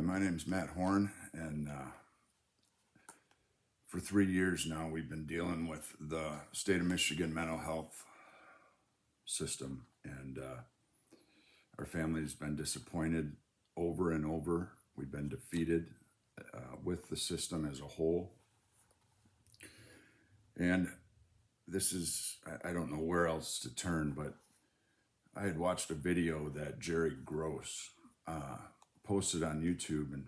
My name's Matt Horn, and for 3 years now, we've been dealing with the state of Michigan mental health system, and our family's been disappointed over and over. We've been defeated with the system as a whole, and this is, I don't know where else to turn, but I had watched a video that Jerry Gross posted on YouTube in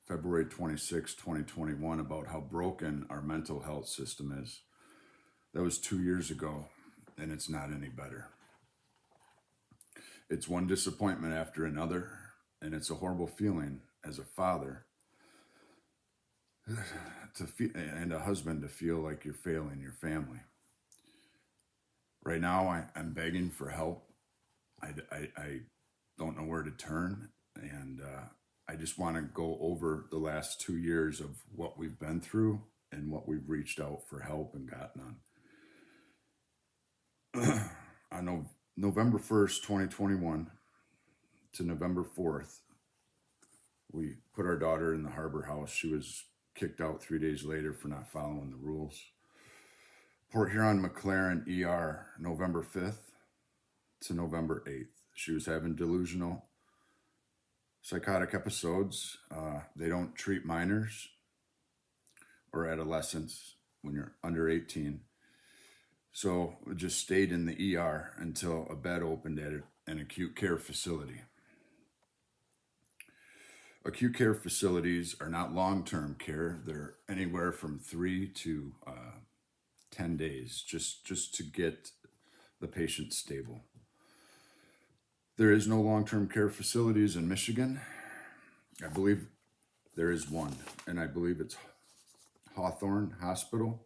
February 26, 2021, about how broken our mental health system is. That was 2 years ago, and it's not any better. It's one disappointment after another, and it's a horrible feeling as a father and a husband to feel like you're failing your family. Right now, I'm begging for help. I don't know where to turn, and I just want to go over the last 2 years of what we've been through and what we've reached out for help and gotten on. On November 1st, 2021 to November 4th, we put our daughter in the Harbor House. She was kicked out 3 days later for not following the rules. Port Huron McLaren ER, November 5th to November 8th. She was having delusional psychotic episodes. They don't treat minors or adolescents when you're under 18. So we just stayed in the ER until a bed opened at an acute care facility. Acute care facilities are not long-term care. They're anywhere from 3 to 10 days just to get the patient stable. There is no long-term care facilities in Michigan. I believe there is one, and I believe it's Hawthorne Hospital.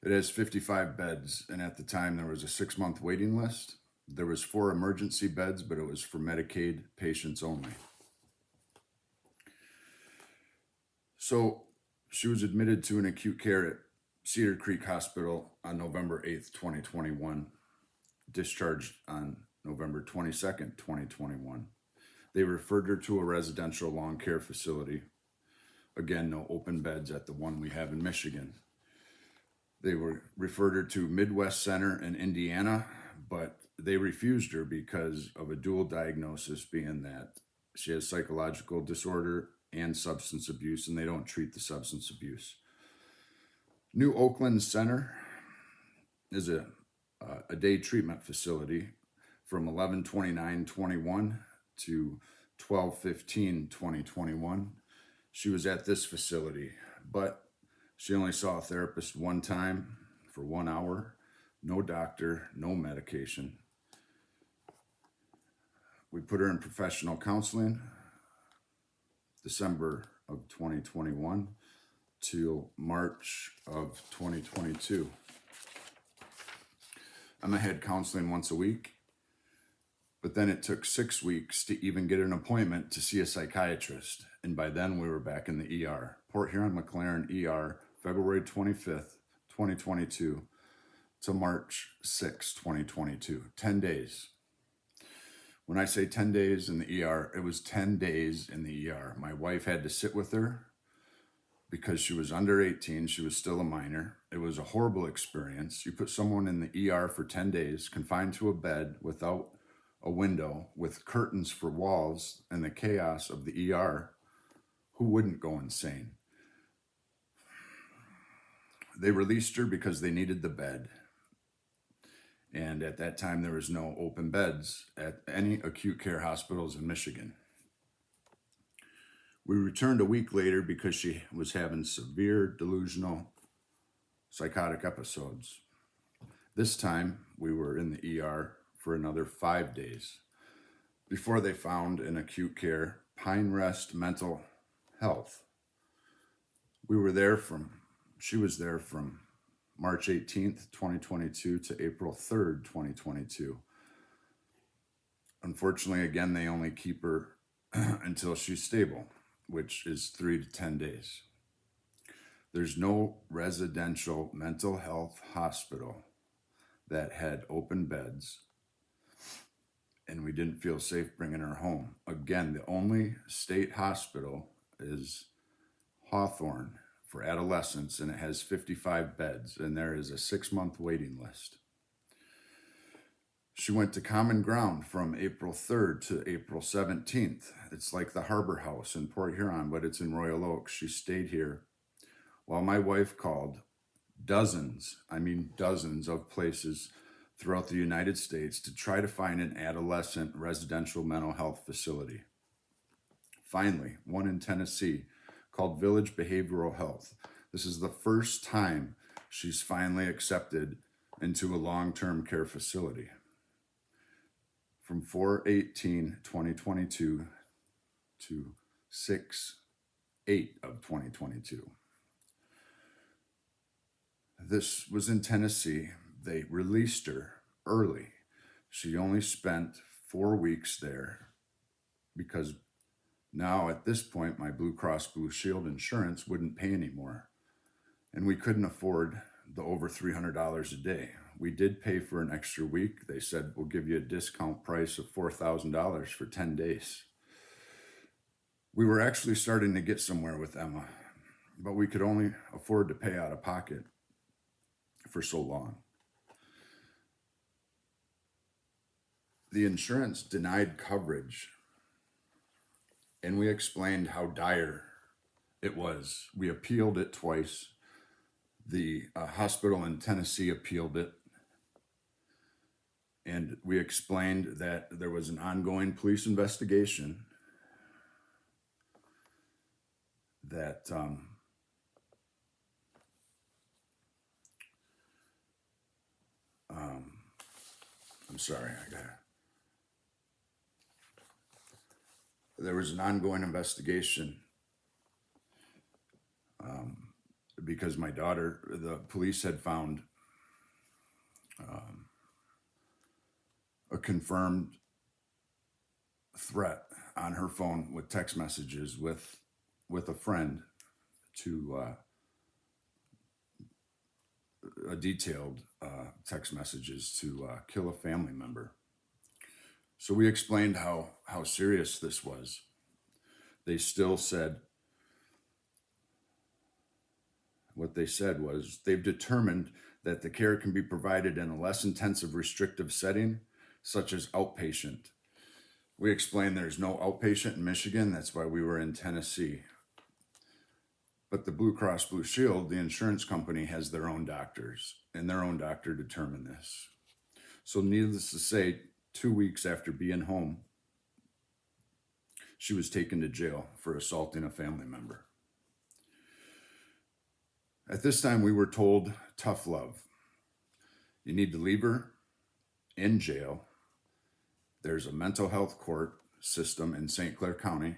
It has 55 beds, and at the time there was a 6-month waiting list. There was 4 emergency beds, but it was for Medicaid patients only. So she was admitted to an acute care at Cedar Creek Hospital on November 8th, 2021, discharged on November 22nd, 2021. They referred her to a residential long care facility. Again, no open beds at the one we have in Michigan. They referred her to Midwest Center in Indiana, but they refused her because of a dual diagnosis, being that she has psychological disorder and substance abuse, and they don't treat the substance abuse. New Oakland Center is a day treatment facility from 11/29/21 to 12/15/2021. She was at this facility, but she only saw a therapist one time for 1 hour, no doctor, no medication. We put her in professional counseling December of 2021 till March of 2022. I had counseling once a week, but then it took 6 weeks to even get an appointment to see a psychiatrist. And by then we were back in the ER. Port Huron McLaren ER, February 25th, 2022 to March 6th, 2022. 10 days. When I say 10 days in the ER, it was 10 days in the ER. My wife had to sit with her because she was under 18. She was still a minor. It was a horrible experience. You put someone in the ER for 10 days, confined to a bed without a window, with curtains for walls, and the chaos of the ER. Who wouldn't go insane? They released her because they needed the bed. And at that time, there was no open beds at any acute care hospitals in Michigan. We returned a week later because she was having severe delusional psychotic episodes. This time, we were in the ER for another 5 days before they found an acute care, Pine Rest Mental Health. She was there from March 18th, 2022 to April 3rd, 2022. Unfortunately, again, they only keep her until she's stable, which is 3 to 10 days. There's no residential mental health hospital that had open beds and we didn't feel safe bringing her home. Again, the only state hospital is Hawthorne for adolescents, and it has 55 beds, and there is a 6-month waiting list. She went to Common Ground from April 3rd to April 17th. It's like the Harbor House in Port Huron, but it's in Royal Oak. She stayed here while my wife called dozens of places throughout the United States to try to find an adolescent residential mental health facility. Finally, one in Tennessee called Village Behavioral Health. This is the first time she's finally accepted into a long-term care facility. From 4/18/2022 to 6/8 of 2022. This was in Tennessee. They released her early. She only spent 4 weeks there because now at this point, my Blue Cross Blue Shield insurance wouldn't pay anymore. And we couldn't afford the over $300 a day. We did pay for an extra week. They said, we'll give you a discount price of $4,000 for 10 days. We were actually starting to get somewhere with Emma, but we could only afford to pay out of pocket for so long. The insurance denied coverage, and we explained how dire it was. We appealed it twice. The hospital in Tennessee appealed it. And we explained that there was an ongoing police investigation that there was an ongoing investigation because my daughter, the police had found a confirmed threat on her phone with text messages with a friend to detailed text messages to kill a family member. So we explained how serious this was. They still said, what they said was, they've determined that the care can be provided in a less intensive restrictive setting, such as outpatient. We explained there's no outpatient in Michigan. That's why we were in Tennessee. But the Blue Cross Blue Shield, the insurance company, has their own doctors, and their own doctor determined this. So needless to say, 2 weeks after being home, she was taken to jail for assaulting a family member. At this time, we were told, tough love. You need to leave her in jail. There's a mental health court system in St. Clair County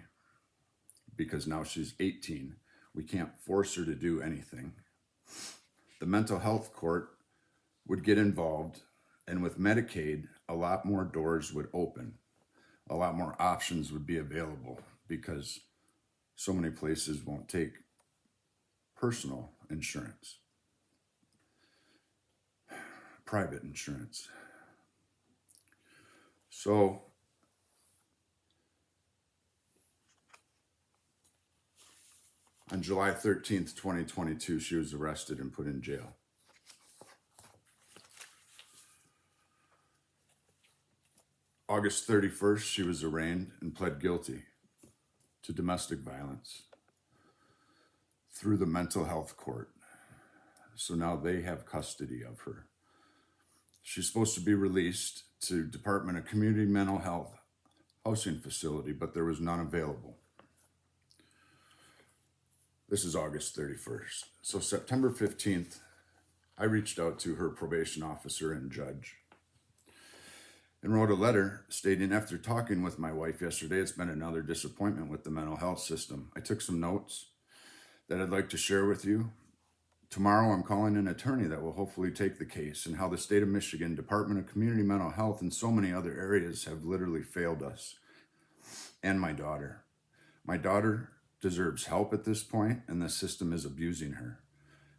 because now she's 18. We can't force her to do anything. The mental health court would get involved, and with Medicaid, a lot more doors would open. A lot more options would be available because so many places won't take personal insurance, private insurance. So on July 13th, 2022, she was arrested and put in jail. August 31st, she was arraigned and pled guilty to domestic violence through the mental health court. So now they have custody of her. She's supposed to be released to Department of Community Mental Health housing facility, but there was none available. This is August 31st. So September 15th, I reached out to her probation officer and judge and wrote a letter stating, after talking with my wife yesterday, it's been another disappointment with the mental health system. I took some notes that I'd like to share with you. Tomorrow, I'm calling an attorney that will hopefully take the case, and how the state of Michigan, Department of Community Mental Health, and so many other areas have literally failed us and my daughter. My daughter deserves help at this point, and the system is abusing her.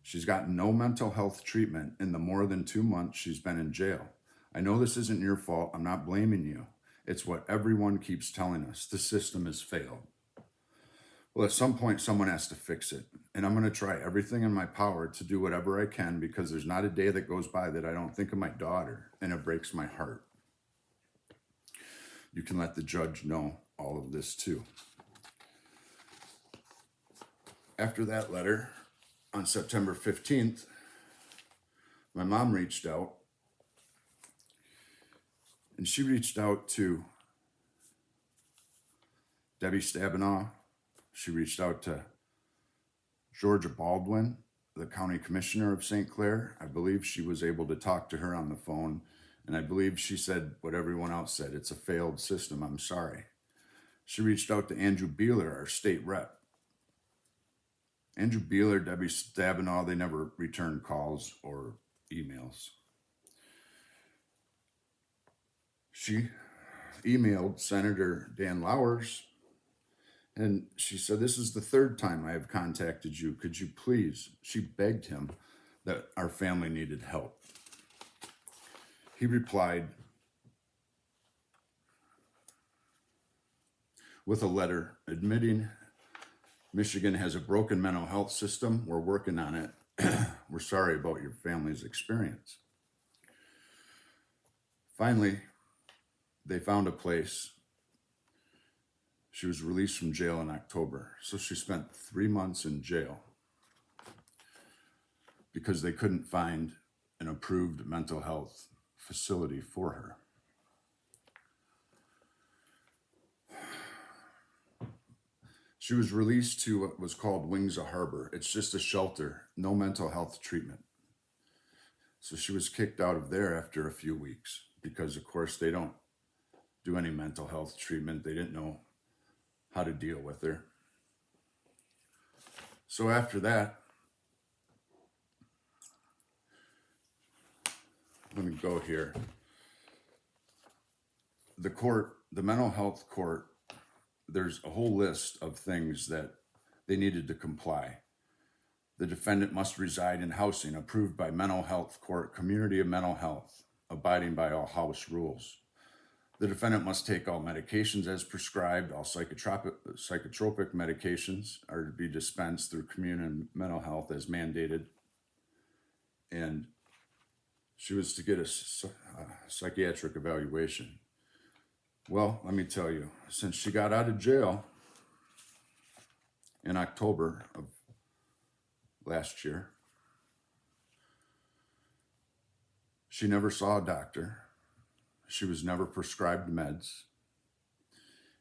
She's gotten no mental health treatment in the more than 2 months she's been in jail. I know this isn't your fault. I'm not blaming you. It's what everyone keeps telling us. The system has failed. Well, at some point, someone has to fix it. And I'm going to try everything in my power to do whatever I can, because there's not a day that goes by that I don't think of my daughter, and it breaks my heart. You can let the judge know all of this too. After that letter, on September 15th, my mom reached out, and she reached out to Debbie Stabenow. She reached out to Georgia Baldwin, the county commissioner of St. Clair. I believe she was able to talk to her on the phone, and I believe she said what everyone else said: it's a failed system, I'm sorry. She reached out to Andrew Beeler, our state rep. Andrew Beeler, Debbie Stabenow, they never returned calls or emails. She emailed Senator Dan Lowers, and she said, "This is the third time I have contacted you. Could you please?" She begged him that our family needed help. He replied with a letter admitting Michigan has a broken mental health system. We're working on it. We're sorry about your family's experience. Finally, they found a place. She was released from jail in October. So she spent 3 months in jail because they couldn't find an approved mental health facility for her. She was released to what was called Wings of Harbor. It's just a shelter, no mental health treatment. So she was kicked out of there after a few weeks because, of course, they don't do any mental health treatment. They didn't know how to deal with her. So after that, let me go here. The court, the mental health court, there's a whole list of things that they needed to comply. The defendant must reside in housing approved by mental health court, community of mental health, abiding by all house rules. The defendant must take all medications as prescribed. All psychotropic medications are to be dispensed through community mental health as mandated. And she was to get a psychiatric evaluation. Well, let me tell you, since she got out of jail in October of last year, she never saw a doctor. She was never prescribed meds.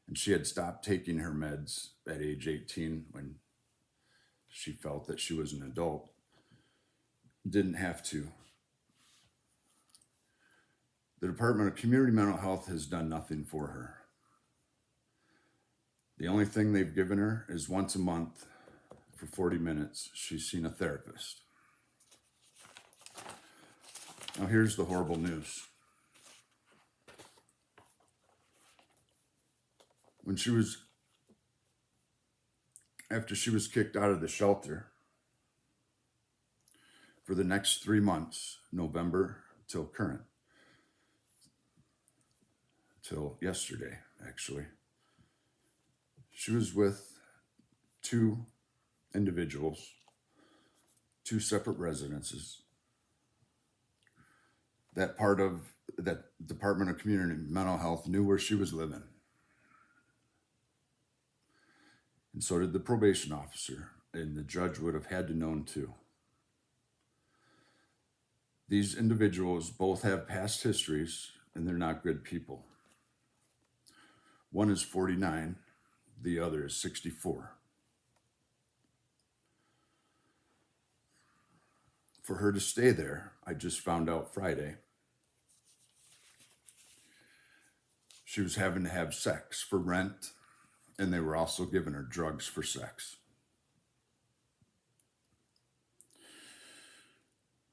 And she had stopped taking her meds at age 18 when she felt that she was an adult. Didn't have to. The Department of Community Mental Health has done nothing for her. The only thing they've given her is once a month for 40 minutes. She's seen a therapist. Now here's the horrible news. After she was kicked out of the shelter, for the next 3 months, November till current, till yesterday, actually, she was with 2 individuals, 2 separate residences. That part of that Department of Community Mental Health knew where she was living. And so did the probation officer, and the judge would have had to known too. These individuals both have past histories, and they're not good people. One is 49, the other is 64. For her to stay there, I just found out Friday, she was having to have sex for rent, and they were also giving her drugs for sex.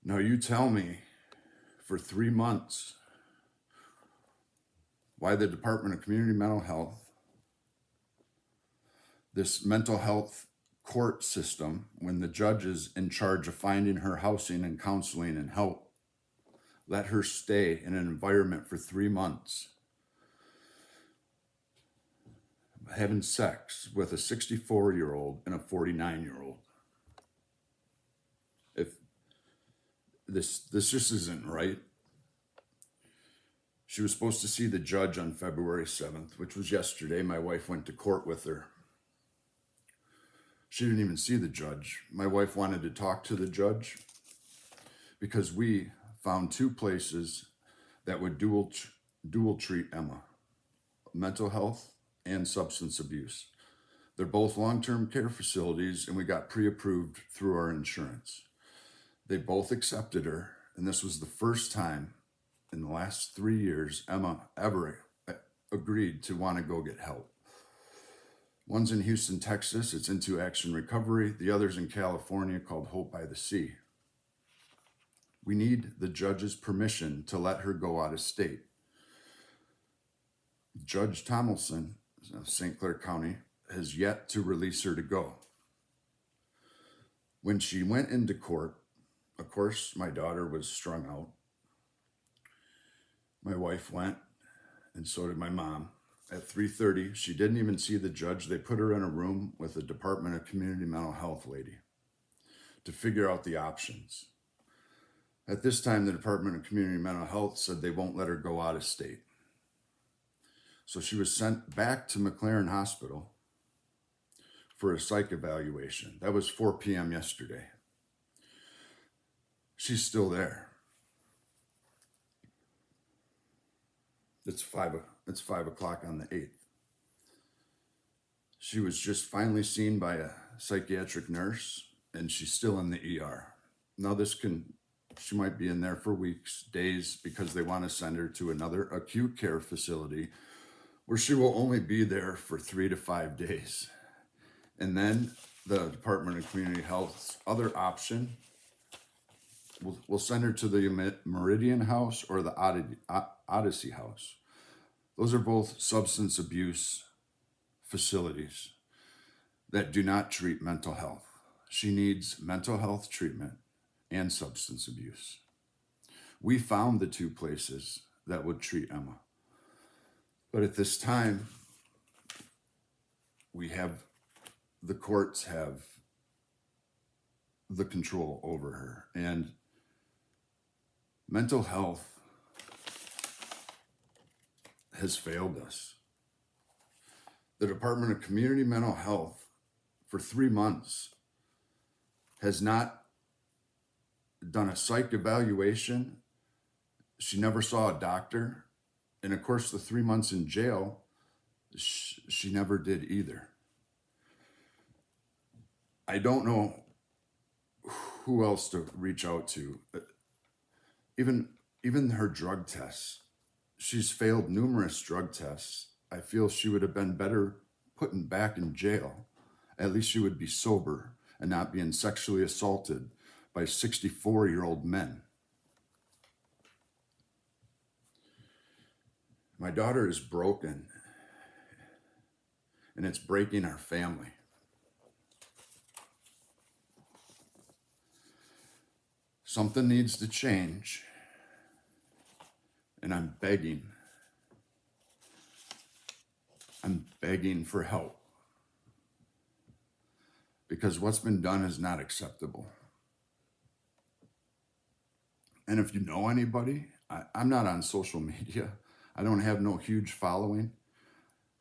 Now you tell me, for 3 months, why the Department of Community Mental Health, this mental health court system, when the judge is in charge of finding her housing and counseling and help, let her stay in an environment for 3 months having sex with a 64-year-old and a 49-year-old. If this just isn't right. She was supposed to see the judge on February 7th, which was yesterday. My wife went to court with her. She didn't even see the judge. My wife wanted to talk to the judge because we found two places that would dual treat Emma: mental health and substance abuse. They're both long-term care facilities, and we got pre-approved through our insurance. They both accepted her, and this was the first time in the last 3 years Emma ever agreed to want to go get help. One's in Houston, Texas. It's Into Action Recovery. The other's in California, called Hope by the Sea. We need the judge's permission to let her go out of state. Judge Tomlinson of St. Clair County has yet to release her to go. When she went into court, of course, my daughter was strung out. My wife went, and so did my mom. At 3:30, she didn't even see the judge. They put her in a room with the Department of Community Mental Health lady to figure out the options. At this time, the Department of Community Mental Health said they won't let her go out of state. So she was sent back to McLaren Hospital for a psych evaluation. That was 4 p.m. yesterday. She's still there. It's 5 o'clock on the 8th. She was just finally seen by a psychiatric nurse, and she's still in the ER. Now she might be in there for weeks, days, because they want to send her to another acute care facility where she will only be there for 3 to 5 days. And then the Department of Community Health's other option, we'll send her to the Meridian House or the Odyssey House. Those are both substance abuse facilities that do not treat mental health. She needs mental health treatment and substance abuse. We found the two places that would treat Emma. But at this time, the courts have the control over her. And mental health has failed us. The Department of Community Mental Health for 3 months has not done a psych evaluation. She never saw a doctor. And of course, the 3 months in jail, she never did either. I don't know who else to reach out to. Even her drug tests. She's failed numerous drug tests. I feel she would have been better put back in jail. At least she would be sober and not being sexually assaulted by 64-year-old men. My daughter is broken, and it's breaking our family. Something needs to change, and I'm begging for help, because what's been done is not acceptable. And if you know anybody, I'm not on social media. I don't have no huge following.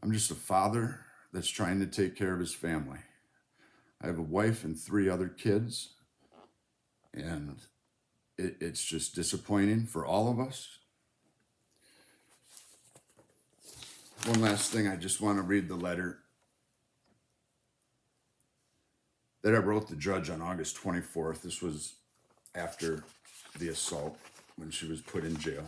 I'm just a father that's trying to take care of his family. I have a wife and 3 other kids, and it's just disappointing for all of us. One last thing, I just want to read the letter that I wrote the judge on August 24th. This was after the assault, when she was put in jail.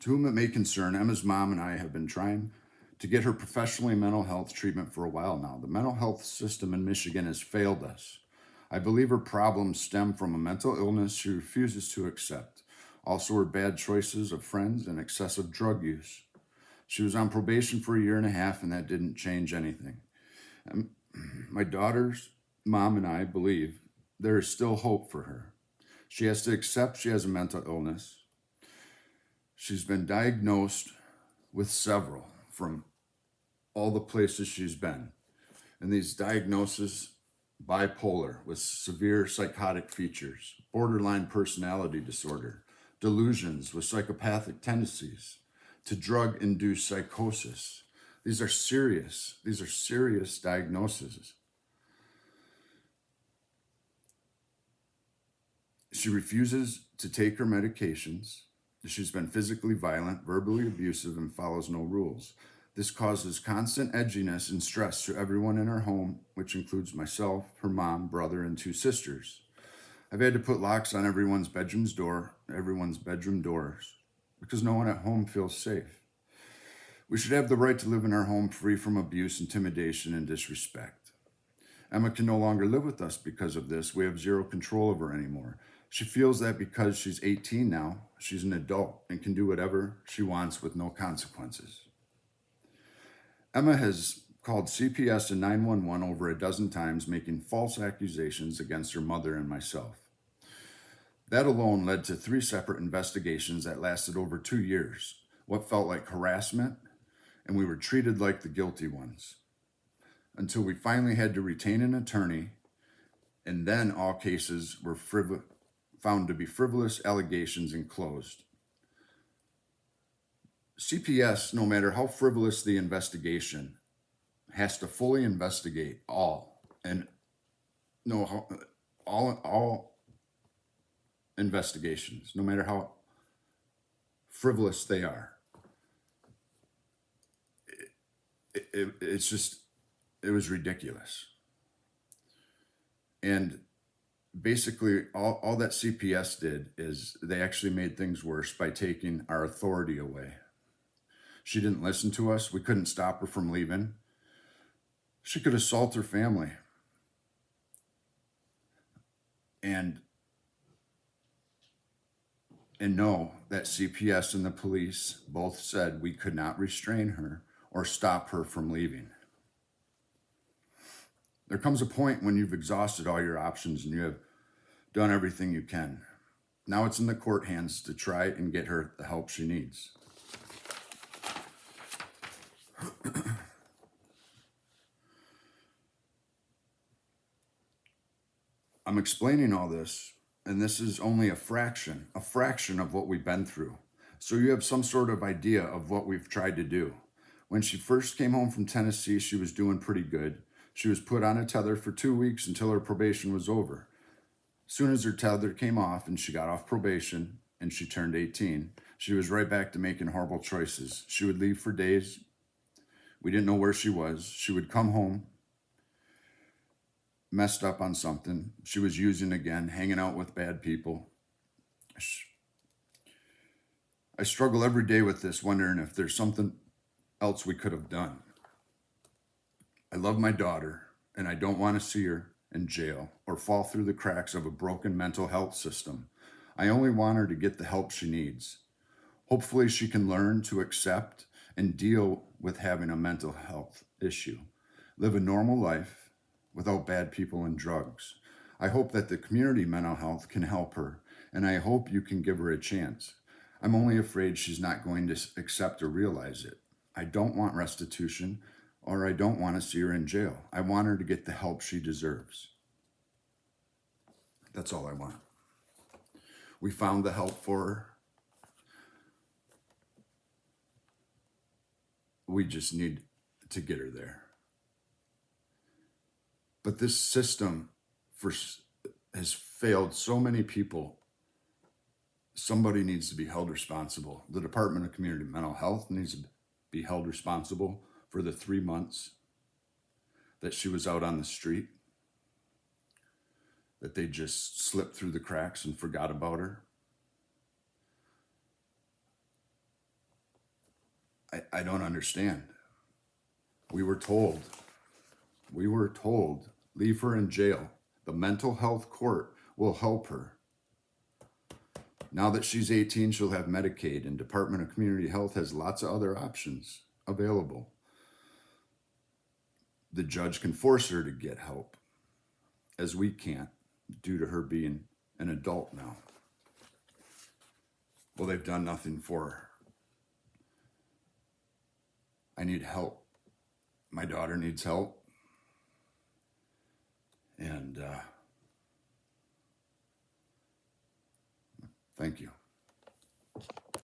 To whom it may concern, Emma's mom and I have been trying to get her professionally mental health treatment for a while now. The mental health system in Michigan has failed us. I believe her problems stem from a mental illness she refuses to accept. Also, her bad choices of friends and excessive drug use. She was on probation for 1.5 years, and that didn't change anything. My daughter's mom and I believe there is still hope for her. She has to accept she has a mental illness. She's been diagnosed with several, from all the places she's been. And these diagnoses: bipolar with severe psychotic features, borderline personality disorder, delusions with psychopathic tendencies, to drug-induced psychosis. These are serious diagnoses. She refuses to take her medications. She's been physically violent, verbally abusive, and follows no rules. This causes constant edginess and stress to everyone in her home, which includes myself, her mom, brother, and 2 sisters. I've had to put locks on everyone's bedroom doors, because no one at home feels safe. We should have the right to live in our home free from abuse, intimidation, and disrespect. Emma can no longer live with us because of this. We have zero control of her anymore. She feels that because she's 18 now, she's an adult and can do whatever she wants with no consequences. Emma has called CPS and 911 over a dozen times, making false accusations against her mother and myself. That alone led to 3 separate investigations that lasted over 2 years, what felt like harassment, and we were treated like the guilty ones, until we finally had to retain an attorney, and then all cases were found to be frivolous allegations and closed. CPS, no matter how frivolous the investigation, has to fully investigate all investigations, no matter how frivolous they are. It was ridiculous. And basically all that CPS did is they actually made things worse by taking our authority away. She didn't listen to us. We couldn't stop her from leaving. She could assault her family. And know that CPS and the police both said we could not restrain her or stop her from leaving. There comes a point when you've exhausted all your options and you have done everything you can. Now it's in the court hands to try and get her the help she needs. I'm explaining all this, and this is only a fraction of what we've been through. So you have some sort of idea of what we've tried to do. When she first came home from Tennessee, she was doing pretty good. She was put on a tether for 2 weeks until her probation was over. As soon as her tether came off and she got off probation and she turned 18, she was right back to making horrible choices. She would leave for days. We didn't know where she was. She would come home messed up on something. She was using again, hanging out with bad people. I struggle every day with this, wondering if there's something else we could have done. I love my daughter, and I don't want to see her in jail or fall through the cracks of a broken mental health system. I only want her to get the help she needs. Hopefully she can learn to accept and deal with having a mental health issue, live a normal life without bad people and drugs. I hope that the community mental health can help her, and I hope you can give her a chance. I'm only afraid she's not going to accept or realize it. I don't want restitution, or I don't want to see her in jail. I want her to get the help she deserves. That's all I want. We found the help for her. We just need to get her there. But this system has failed so many people. Somebody needs to be held responsible. The Department of Community Mental Health needs to be held responsible for the 3 months that she was out on the street, that they just slipped through the cracks and forgot about her. I don't understand. We were told, leave her in jail. The mental health court will help her. Now that she's 18, she'll have Medicaid, and Department of Community Health has lots of other options available. The judge can force her to get help, as we can't, due to her being an adult now. Well, they've done nothing for her. I need help. my daughter needs help. And thank you.